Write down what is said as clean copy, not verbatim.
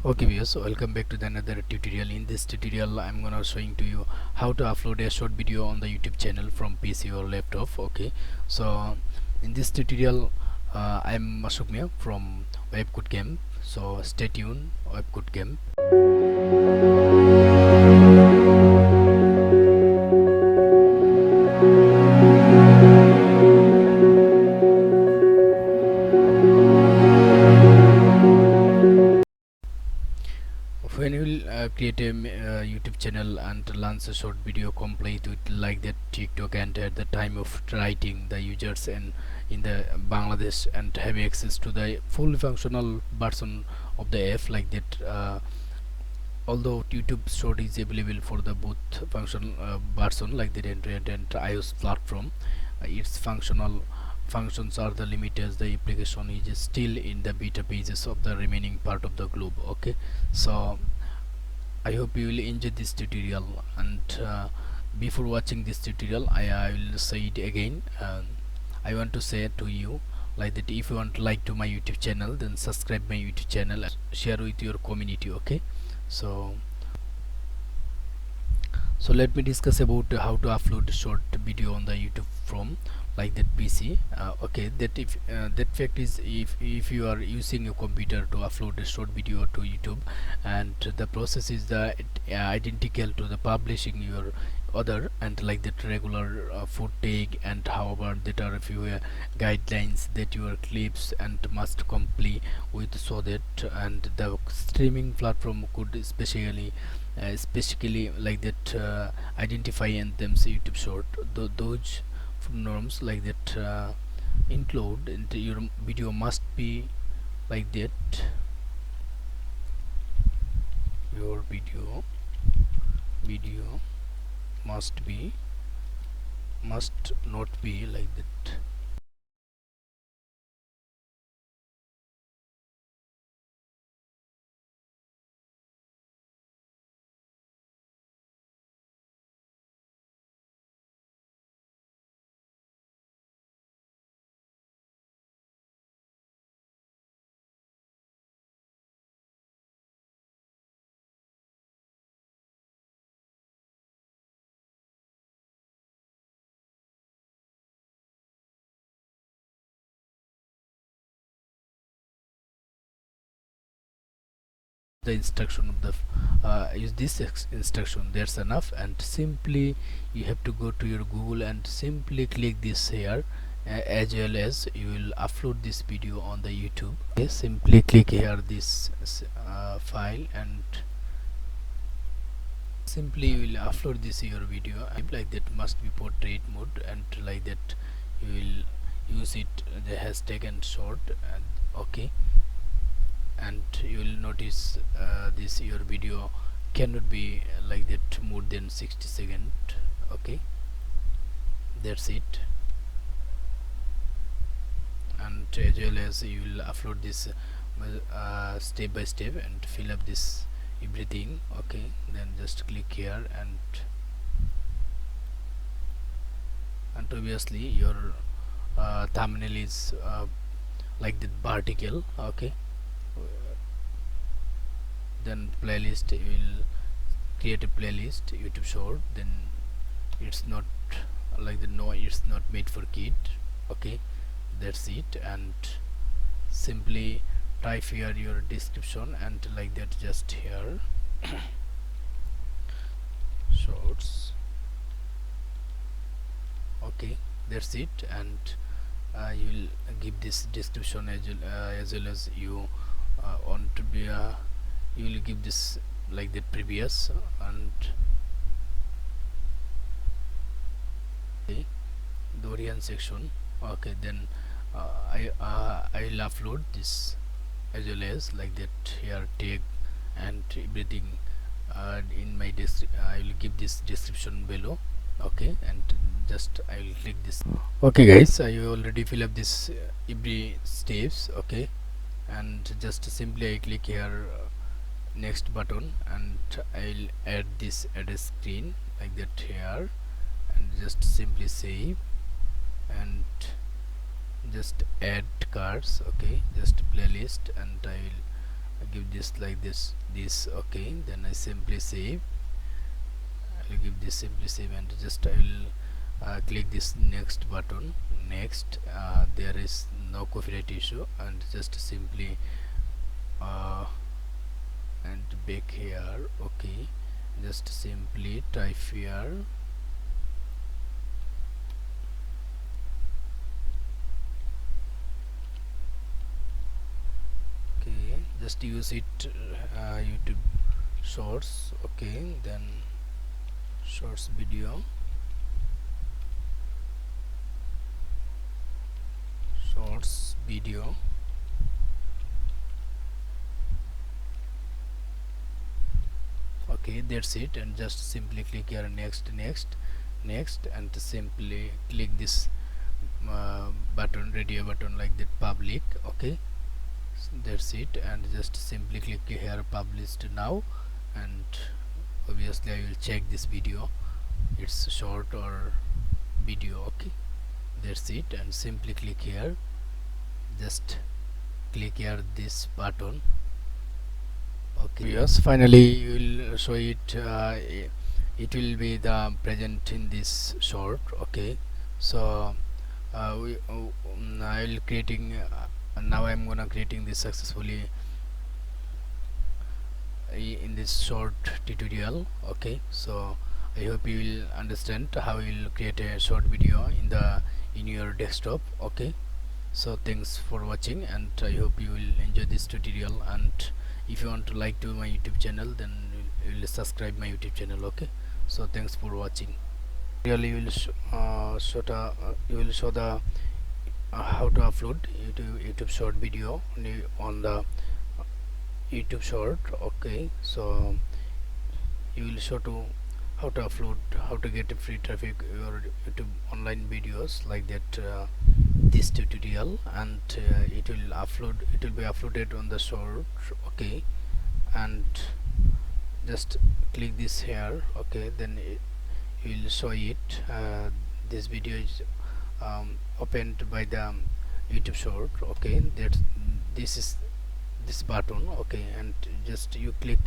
Okay viewers, welcome back to the another tutorial. In this tutorial I'm gonna showing to you how to upload a short video on the YouTube channel from PC or laptop. Okay, so in this tutorial I'm Ashok Mia from Webcode Camp, so stay tuned. Webcode Camp. When you will create a YouTube channel and launch a short video complete with like that TikTok, and at the time of writing the users and in the Bangladesh and have access to the full functional version of the app like that, although YouTube short is available for the both function version like the Android and iOS platform, its functions are the limited. The application is still in the beta pages of the remaining part of the globe. Okay, so I hope you will enjoy this tutorial, and before watching this tutorial I will say it again. I want to say to you like that, if you want to like to my YouTube channel, then subscribe my YouTube channel and share with your community. Okay, so let me discuss about how to upload short video on the YouTube from like that PC. Okay, that if that fact is, if you are using a computer to upload a short video to YouTube, and the process is the identical to the publishing your other and like that regular footage, and however there are a few guidelines that your clips and must complete with, so that and the streaming platform could specifically like that identify and them YouTube short. Those norms like that include into your video must be like that. Your video must not be like that. The instruction of the use this instruction, that's enough. And simply you have to go to your Google and simply click this here, as well as you will upload this video on the YouTube. Okay, simply click here this file, and simply you will upload this your video like that. Must be portrait mode, and like that you will use it the hashtag and short, and okay, and you will notice this your video cannot be like that more than 60 seconds. Okay, that's it. And as well as you will upload this step by step and fill up this everything. Okay, then just click here, and obviously your thumbnail is like that vertical. Okay, then playlist, you will create a playlist YouTube short, then it's not like the, no, it's not made for kid. Okay, that's it. And simply type here your description, and like that just here shorts. Okay, that's it. And you will give this description as well as you want to be you will give this like the previous, and okay, Dorian section. Okay, then I will upload this as well as like that here tag and everything in my I will give this description below. Okay, and just I will click this. Okay guys, I already fill up this every steps. Okay, and just simply I click here next button, and I'll add this add a screen like that here, and just simply save, and just add cards. Okay, just playlist, and I will give this like this. Okay, then I simply save. I'll give this simply save, and just I will click this next button. Next, there is no copyright issue, and just simply uh, and back here. Okay, just simply type here. Okay, just use it, YouTube shorts. Okay, then shorts video, shorts video. Okay, that's it, and just simply click here next, next, and simply click this button, radio button, like that, public. Okay, that's it, and just simply click here published now, and obviously I will check this video, it's short or video. Okay, that's it, and simply click here, just click here this button. Okay, yes, finally you will show it, it will be the present in this short. Okay, so I will creating, now I'm gonna creating this successfully in this short tutorial. Okay, so I hope you will understand how you will create a short video in your desktop. Okay, so thanks for watching, and I hope you will enjoy this tutorial, and if you want to like to my YouTube channel, then you will subscribe my YouTube channel. Okay, so thanks for watching. Really, you will you will show the how to upload YouTube short video on the YouTube short. Okay, so you will show to how to upload, how to get a free traffic your YouTube online videos, like that, this tutorial, and it will be uploaded on the short. Okay, and just click this here. Okay, then you will show it, this video is opened by the YouTube short. Okay, that this is this button. Okay, and just you click